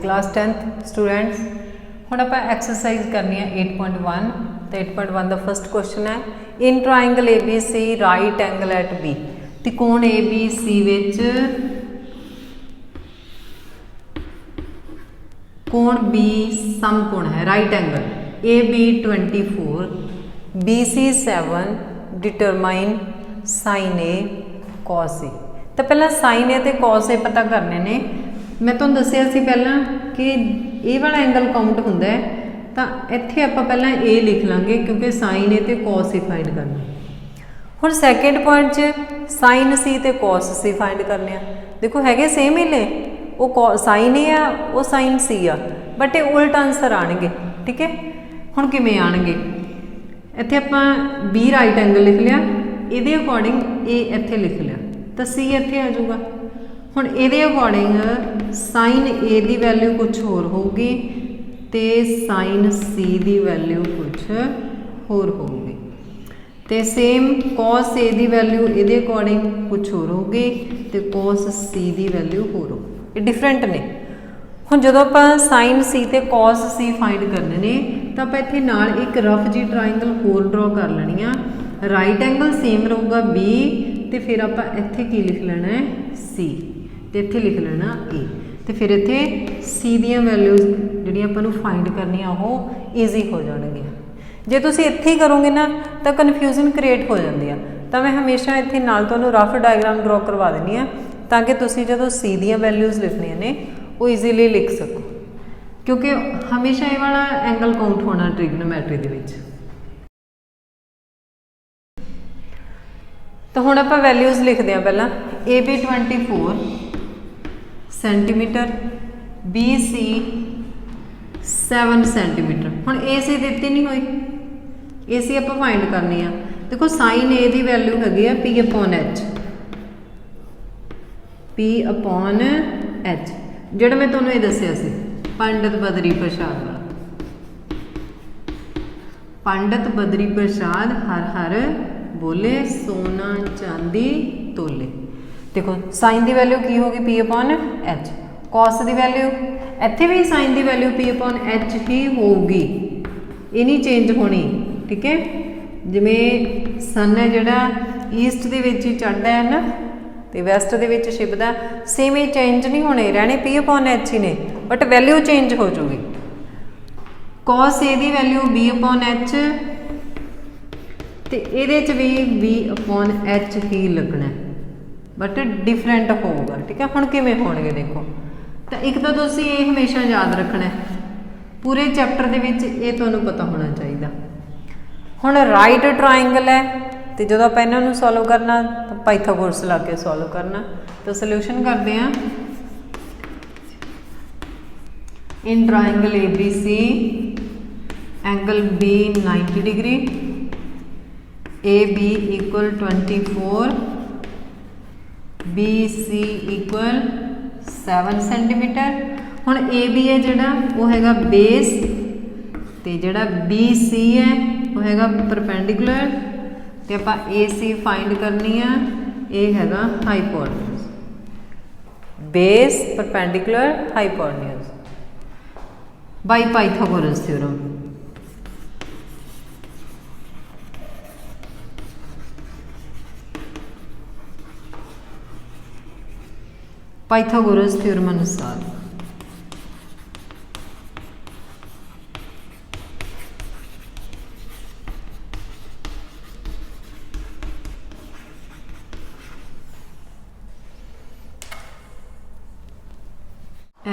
Class 10th students. हुण आपां exercise करनी है 8.1 तो 8.1 का फर्स्ट क्वेश्चन है in triangle ABC right angle at B। त्रिकोण ABC विच कोण B समकोण है right angle AB 24 BC 7 determine sine A cos A। तो पहला साइन A तो cos A पता करने ने। मैं तुहानूं दस्सिया सी पहला कि ये वाला एंगल काउंट हुंदा है तो इत्थे आपां पहला A लिख लांगे क्योंकि साइन A तो cos A फाइंड करना। हुण सैकेंड पॉइंट च साइन C तो cos C फाइंड करने। देखो है सेम ही ने, वो साइन A आ वो साइन C आ, बट ये उल्ट आंसर आएंगे। ठीक है, हुण किवें आएंगे? इत्थे आपां B राइट एंगल लिख लिया, इहदे अकॉर्डिंग A इत्थे लिख लिया तो C इत्थे आ जाऊगा। हुण इहदे अकॉर्डिंग साइन A की वैल्यू कुछ होर होगी तो साइन C की वैल्यू कुछ होर होगी तो सेम cos A की वैल्यू इहदे अकॉर्डिंग कुछ होर होगी तो cos C की वैल्यू होर होगी। ये डिफरेंट ने। हुण जदों आपां साइन C ते cos C फाइंड करने ने तो आपां इत्थे नाल एक रफ जी ट्राइंगल होर ड्रॉ कर लैनी आ। राइट एंगल सेम रहूगा B तो फिर आपां इत्थे की लिख लेना है C तो इत्थे लिख लेना A तो फिर इत्थे C दियां वैल्यूज जिहड़ियां आपां नूं फाइंड करनियां ओह ईजी हो जाणगीਆਂ। जे तुसीं इत्थे ही करोगे ना तो कन्फ्यूजन क्रिएट हो जाती है। तो मैं हमेशा इत्थे नाल तुहानूं रफ डायग्राम ड्रॉ करवा देनी आ ताकि तुसीं जदों C दियां वैल्यूज लिखणियां ने वो ईजीली लिख सको, क्योंकि हमेशा ये वाला एंगल काउंट होना ट्रिग्नोमैट्री दे विच। तो हुण आपां वैल्यूज लिखते हैं। पहला AB 24 सेंटीमीटर, BC 7 सेंटीमीटर। हुण AC दित्ती नहीं हुई, AC आपां फाइंड करनी आ। देखो साइन A की वैल्यू हैगी आ P/H, P/H जिहड़ा मैं तुहानूं ये दस्सिया सी पंडित बदरी प्रसाद वाला। पंडित बदरी प्रसाद हर हर बोले सोना चांदी तोले। देखो साइन की वैल्यू की होगी P/H, कॉस की वैल्यू इत्थे भी साइन की वैल्यू P/H ही होगी, ये नहीं चेंज होनी। ठीक है, जिवें सन है जिहड़ा ईस्ट दे विच ही चढ़दा है ना तो वैसट दे विच छिपदा, सेम ही चेंज नहीं होने, रहने P/H ही ने, बट वैल्यू चेंज हो जाऊगी। कॉस A की वैल्यू B/H तो ये भी B/H ही लगना, बट डिफरेंट होगा। ठीक है, हुण किवें होणगे देखो। तो एक तो तुसीं ये हमेशा याद रखना है, पूरे चैप्टर दे विच ये तुहानूं पता होना चाहिए। हुण राइट ट्राइंगल है तो जो आप इन्हों सॉल्व करना तो पाइथागोरस ला के सॉल्व करना। तो सल्यूशन करते हैं। इन triangle ABC angle B 90 degree, AB equal 24, BC equal 7 centimetre. हुण AB है जिहड़ा वो हैगा बेस ते जिहड़ा BC है वो हैगा परपेंडिकुलर ते आपां AC फाइंड करनी आ, ये हैगा hypotenuse. Base perpendicular hypotenuse by Pythagoras theorem. Pythagoras theorem अनुसार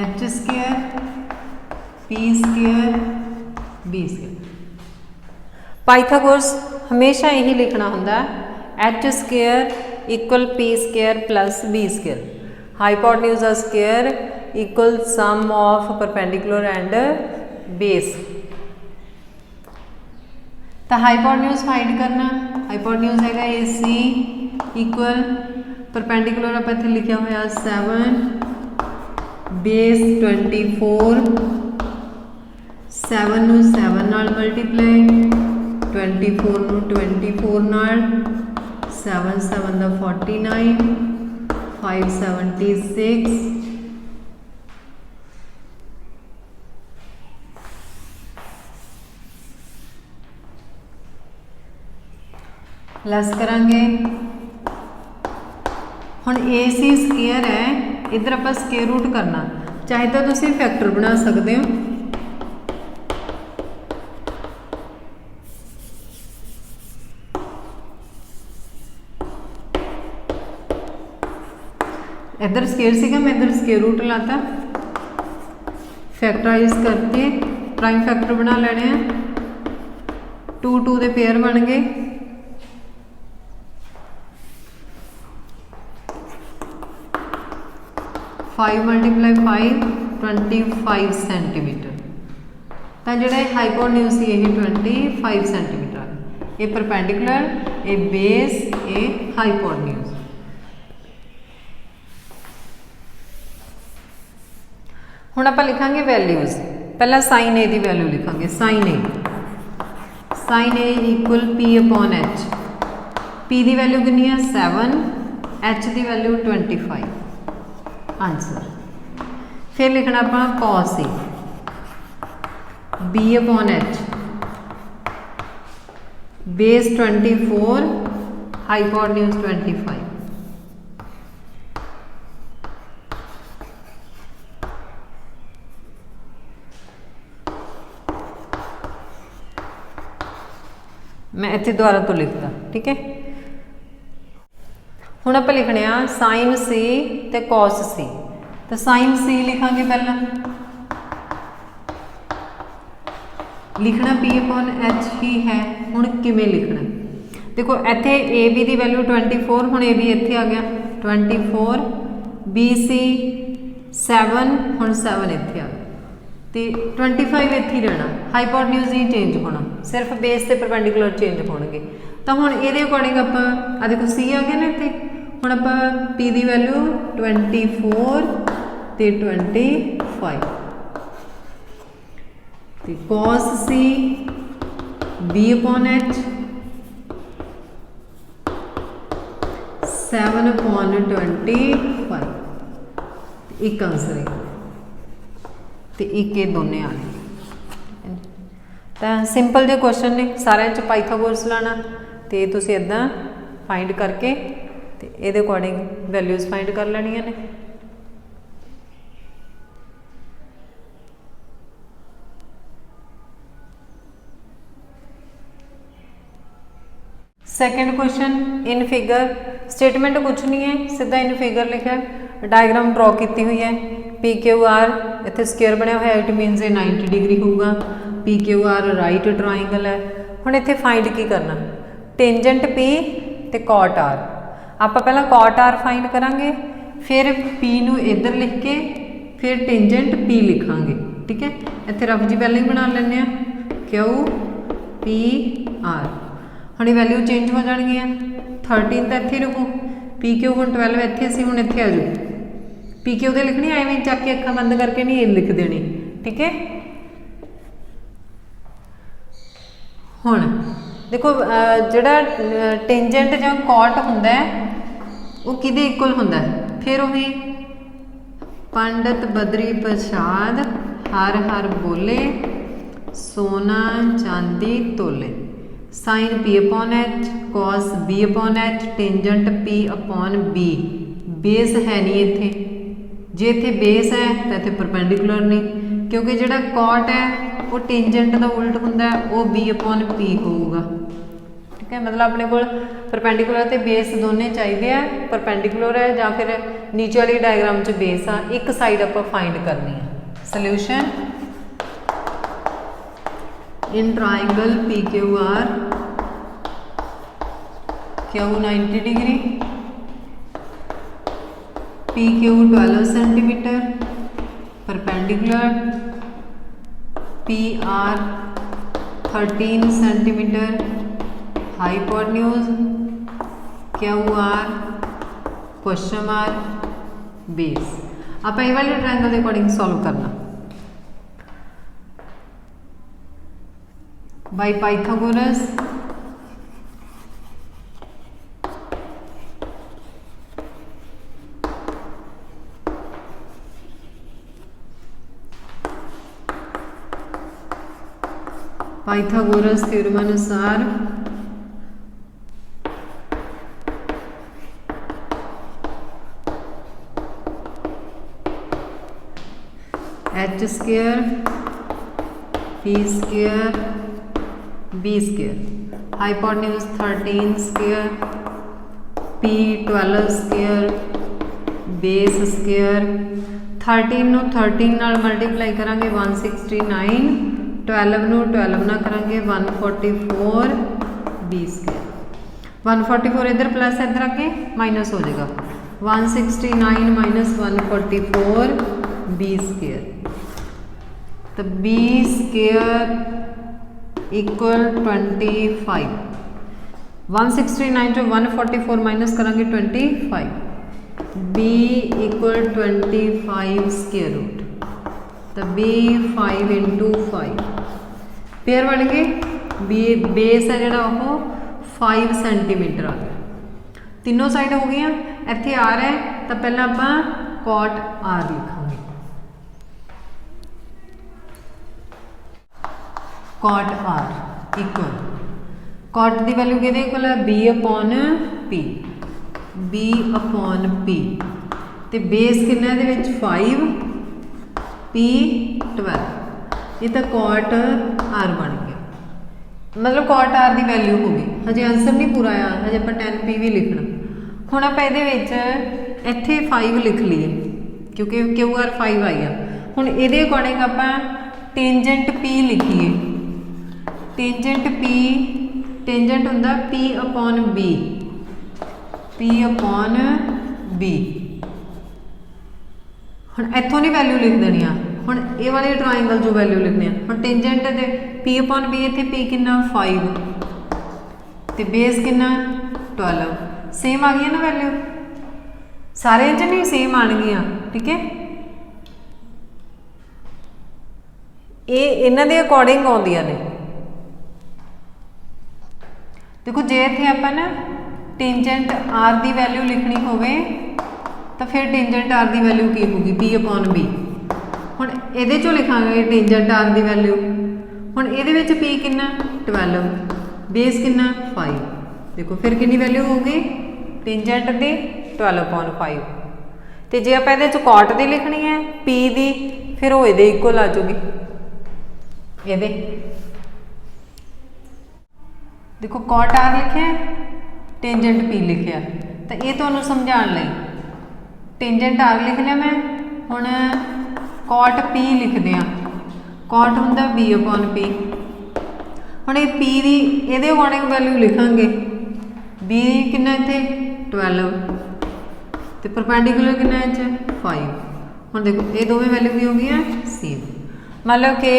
H square P square B square. Pythagoras हमेशा यही लिखना होंदा H square equal P square plus B square, hypotenuse square equal some of perpendicular and base. तो hypotenuse find करना, hypotenuse हैगा AC equal perpendicular आप इत्थे लिखिया होया 7 बेस 24, 7 नूं 7 नाल मल्टीप्लाई, 24 नूं 24 नाल, 7 7 दा 49, 576, ਲੈਸ ਕਰਾਂਗੇ। ਹੁਣ AC ਸਕੇਅਰ है, इधर आप स्केयर रूट करना, चाहे तो तुम फैक्टर बना सकते हो। इधर स्केयर सीगा, मैं इधर स्केयर रूट लाता, फैक्टराइज करके प्राइम फैक्टर बना लेने हैं। 2 2 के पेयर बन गए। Five multiply 5 25 centimetre. तो जो हाइपोटेन्यूज सी यही 25 सेंटीमीटर। ये परपेंडिकुलर, ये बेस, ये हाइपोटेन्यूज। हुण आपां लिखांगे वैल्यूज। पहला साइन ए की वैल्यू लिखांगे। Sine A equal P upon H। P की वैल्यू कितनी है 7, H की वैल्यू 25। आंसर। फिर लिखना अपना cos A B upon H, base 24, hypotenuse 25। मैं इत्थे दोबारा तो लिखता, ठीक है। हुण आपां लिखने आ साइन सी ते कॉस सी। तो साइन सी लिखांगे पहला, लिखना P अपॉन H ही है। हुण किवें लिखना, देखो इत्थे ए बी की वैल्यू 24, हुण ए बी इत्थे आ गया 24, BC 7, हुण 7 इत्थे आ गया, तो 25 इत्थे ही रहना। हाइपोटेन्यूज नहीं चेंज होना, सिर्फ बेस से परपेंडिकुलर चेंज होणगे। तो हुण इहदे अकॉर्डिंग आपां आ देखो सी आ गया ना इत्थे। हुण आपां P की वैल्यू 24 ते 25, तो कॉस सी B अपॉन H 7 अपॉन 25, एक आंसर है, तो एक ये दोनों आने। तो सिंपल जो क्वेश्चन ने, सारे पाइथागोरस लाना, तो तुसीं इदां फाइंड करके तो ये अकॉर्डिंग वैल्यूज फाइंड कर लेनियां ने। Second question, in figure statement कुछ नहीं है, सीधा इन फिगर लिखा, डायग्राम ड्रॉ की हुई है। PQR इत्थे स्केयर बनया हुआ, इट मीनस ये 90 डिग्री होगा। PQR राइट ट्राइंगल है। हुण इत्थे फाइंड की करना, टेंजेंट P ते कॉट R। आप पहला कॉट R फाइंड करांगे, फिर P नू इधर लिख के फिर टेंजेंट P लिखांगे, ठीक है। इत्थे रफ जी पहले ही बना लेने QPR। हुण वैल्यू चेंज हो जाएगी, 13 तो इत्थे रखो, PQ हुण 12 इत्थे सी, हुण इत्थे आ जाओ। PQ दे लिखनी एवें चक के अखां बंद करके नहीं लिख देनी, ठीक है। हुण देखो जिहड़ा टेंजेंट जां कॉट हुंदा है वो किहदे इक्वल हुंदा है, फिर वही पंडित बद्री प्रसाद हर हर बोले सोना चांदी तोले। Sine P upon H, cos B upon H, tangent P upon B। Base है नहीं इत्थे, जे इत्थे बेस है तो इत्थे परपेंडिकुलर नहीं, क्योंकि जिहड़ा कॉट है वो टेंजेंट का उल्ट हुंदा है, वो B अपॉन P होगा, ठीक है। मतलब अपने को परपेंडिकुलर ते बेस दोनों चाहिए है, परपेंडिकुलर है या फिर नीचे वाली डायग्राम च बेस आ, एक साइड आप फाइंड करनी है। Solution in triangle PQR Q 90 degree, PQ 12 centimetre, perpendicular PR 13 centimetre, hypotenuse QR question mark base. आप ये वाले ट्रायंगल के अकॉर्डिंग सॉल्व करना बाय पाइथागोरस। पाइथागोरस थ्योरम अनुसार H square P square B square, hypotenuse 13 square P 12 square base square. 13 ਨੂੰ 13 ਨਾਲ multiply ਕਰਾਂਗੇ 169, 12 ਨੂੰ 12 ਨਾਲ ਕਰਾਂਗੇ 144 ਬੀ स्क्वायर। 144 इधर प्लस इधर आके माइनस हो जाएगा, 169 माइनस 144 बी स्क्वायर। तो बी स्क्वायर इक्वल 25। 169 जो 144 माइनस करेंगे 25, बी इक्वल 25 स्क्वायर रूट। तो बी 5 इंटू 5 पेयर बन गए। बी बेस है जोड़ा वो 5 सेंटीमीटर आ गया। तीनों साइड हो गई, इत्थे आर है तो पहला आप कॉट आर लिखांगे। कॉट आर इक्वल कॉट की वैल्यू किहदे इक्वल है B upon P, B upon P. तो बेस कितना है 5 पी 12, ये तो कॉट आर बन गया। मतलब कॉट आर की वैल्यू हो गई। हजे आंसर नहीं पूरा आया, हजे आप 10 पी भी लिखना। हुण आप इत्थे 5 लिख लीए क्योंकि क्यू आर 5 आई आ। हुण इहदे अकॉर्डिंग आप टेंजेंट पी लिखीए। टेंजेंट पी, टेंजेंट हुंदा P upon B, P upon B. हुण इत्थों की वैल्यू लिख देनी आ। हुण ये वाले ट्राइंगल जो वैल्यू लिखने हम टेंजेंट दे पी अपॉन बी, इत्थे पी कितना 5 ते बेस कितना 12, सेम आ गई ना वैल्यू, सारे च नहीं सेम आनगियां। ठीक है, ये इन्हां दे अकॉर्डिंग आउंदियां ने। देखो जे इत्थे आपां ना टेंजेंट आर की वैल्यू लिखनी होवे तो फिर टेंजेंट आर की वैल्यू की होगी पी अपॉन बी। हुण इहदे चों लिखांगे टेंजेंट आर की वैल्यू। हुण इहदे विच पी कितना 12, बेस कितना 5। देखो फिर कितनी वैल्यू होगी टेंजेंट की 12/5। तो जे आप इहदे च कॉट की लिखनी है पी की, फिर वो इहदे इक्वल आ जाऊगी। इहदे देखो कॉट आर लिखे, टेंजेंट पी लिखिया। तो ये तुहानूं समझाउण लई टेंजेंट आर लिख लिया मैं। हुण कॉट पी लिखते हैं, कॉट हुंदा बी अपॉन पी। हुण ये पी की इहदे अकॉर्डिंग वैल्यू लिखांगे। बी कितना इत्थे 12 तो परपेंडिकुलर कितना इत्थे 5। हुण देखो ये दोवें वैल्यू की हो गई है सेम। मान लो कि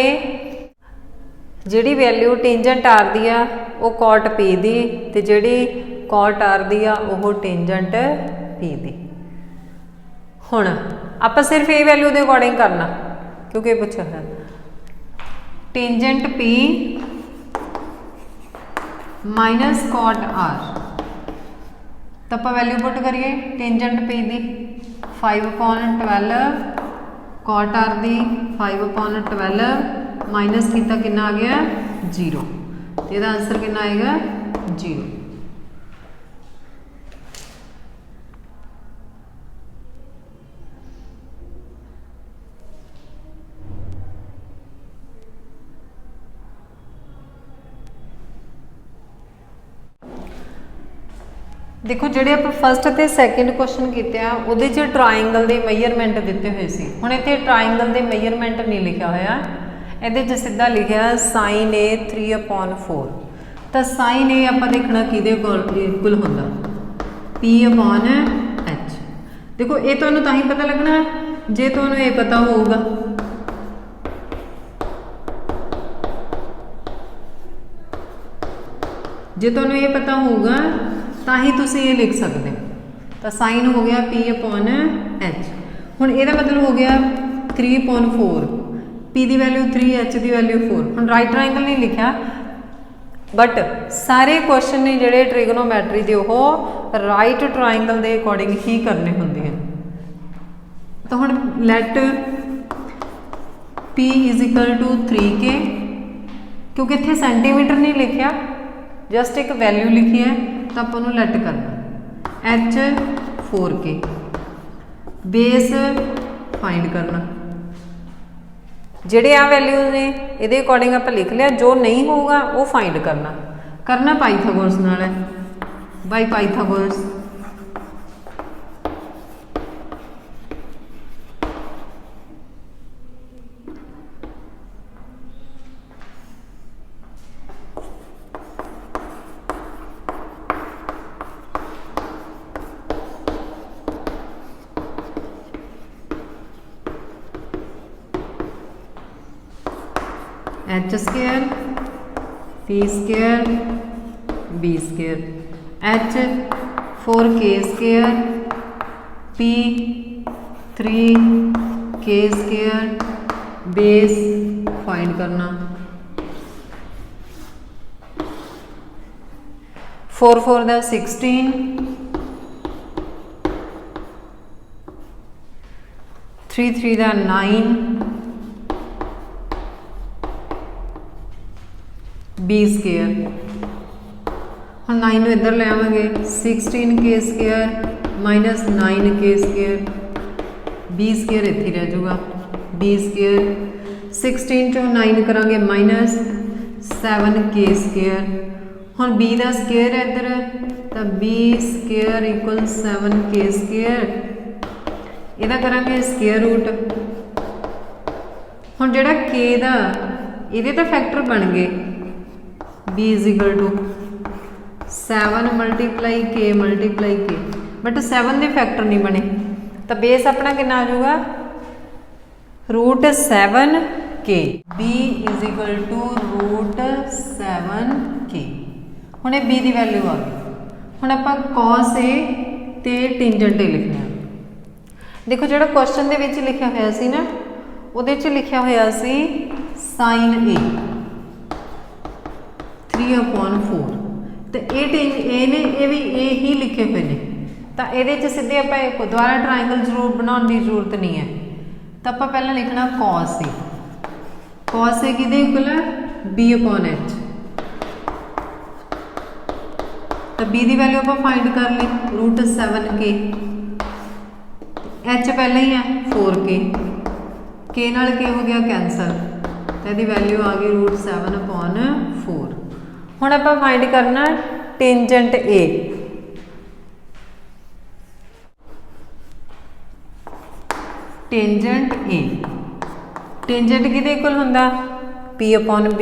जिहड़ी वैल्यू टेंजेंट आर दी आ वो कॉट पी दी, ते जिहड़ी कॉट आर दी आ वो टेंजेंट पी दी। हुण आपां सिर्फ ये वैल्यू के अकॉर्डिंग करना क्योंकि पूछा है tangent P minus cot R. तो आप वैल्यू पुट करिए टेंजेंट पी दी 5/12, कॉट आर दी 5/12 माइनस कितना कितना आ गया 0। तो इसका आंसर कितना आएगा 0। देखो जिहड़े आप फस्ट ते सैकेंड क्वेश्चन किए उहदे च ट्राइंगल के मेजरमेंट दिते हुए सी। हुण इत्थे ट्राइंगल के मेजरमेंट नहीं लिखा होया, इहदे च सीधा लिखा sin A 3/4। तो sin A आपां देखना किहदे इक्वल हुंदा P अपॉन H। देखो ये तुहानूं तां ही पता लगना जे तुहानूं ये पता होगा। जे तुहानूं ये पता होगा तो ही तुम ये लिख सकते हो। तो साइन हो गया P अपॉन H। हुण इहदा मतलब हो गया 3/4, P की वैल्यू 3, H की वैल्यू 4। हुण राइट ट्राइंगल नहीं लिखा, बट सारे क्वेश्चन ने जिहड़े ट्रिगनोमैट्री के वो राइट ट्राइंगल के अकॉर्डिंग ही करने होंदे हैं। तो हुण लैट P = 3K, क्योंकि इत्थे सेंटीमीटर नहीं लिखा, जस्ट एक वैल्यू लिखी है तो आप लैट करना H 4K, बेस फाइंड करना ਜਿਹੜੇ ਆ ਵੈਲਿਊਜ਼ ਨੇ ਇਹਦੇ ਅਕੋਰਡਿੰਗ ਆਪਾਂ ਲਿਖ ਲਿਆ, ਜੋ ਨਹੀਂ ਹੋਊਗਾ ਉਹ ਫਾइंड करना पाइथागोरस नाल है, by Pythagoras. H square P square B square, H 4k square P 3k square, base find करना। 4 4 दा 16, 3 3 दा 9, बी स्केयर। हम 9 इधर ले आवेंगे, 16k square minus 9k square, B square इत्थे रह जाऊगा, बी स्केयर 16 चो 9 करांगे माइनस 7k स्केयर। हम बी का स्केयर है इधर, तो B square equal 7k square, इहदा करांगे स्केयर रूट। हम जिहड़ा k दा इहदे तो फैक्टर बन गए, b is equal to 7 multiply k multiply k, but 7 के फैक्टर नहीं बने, तो बेस अपना कितना आ जाऊगा root 7k, b is equal to root 7k। हुणे b की वैल्यू आ गई। हुण आपां cos a ते टेंजेंट a लिखना। देखो जो क्वेश्चन दे विच लिखिया होया सी ना, उहदे च लिखिया होया सी sin a 3/4, तो ये ने ये भी ए ही लिखे हुए हैं, तो ये सीधे आप दोबारा ट्राइंगल जरूर बनाने की जरूरत नहीं है। तो आप पहला लिखना cos a, cos a किहदे इक्वल है b/h, तो b की वैल्यू आप फाइंड कर ली रूट 7k, h पहले ही है 4k, k नाल k हो गया कैंसल, तो यदी वैल्यू आ गई रूट 7/4। हुण आपां फाइंड करना tangent A, tangent A, tangent किहदे इक्वल हुंदा p/b,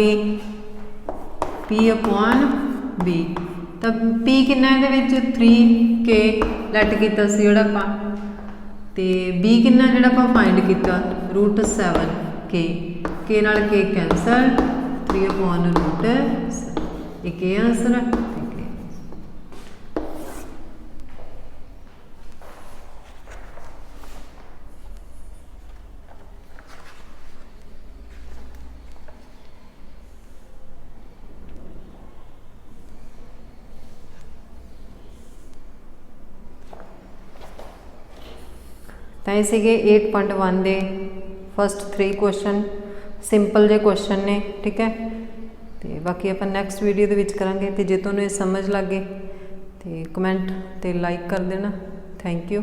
p/b, तो p किन्ना इहदे विच 3k लैट कीता सी जिहड़ा आपां, ते b किन्ना जिहड़ा आपां फाइंड कीता रूट 7k, k नाल k कैंसल, 3/रूट एक आंसर है। तो ये सीगे 8.1 दे फस्ट 3 क्वेश्चन, सिंपल जे क्वेश्चन ने, ठीक है। तो बाकी अपन नैक्सट वीडियो के विच करांगे। तो जे तुहानूं ये समझ लग गए तो कमेंट ते लाइक कर देना। Thank you.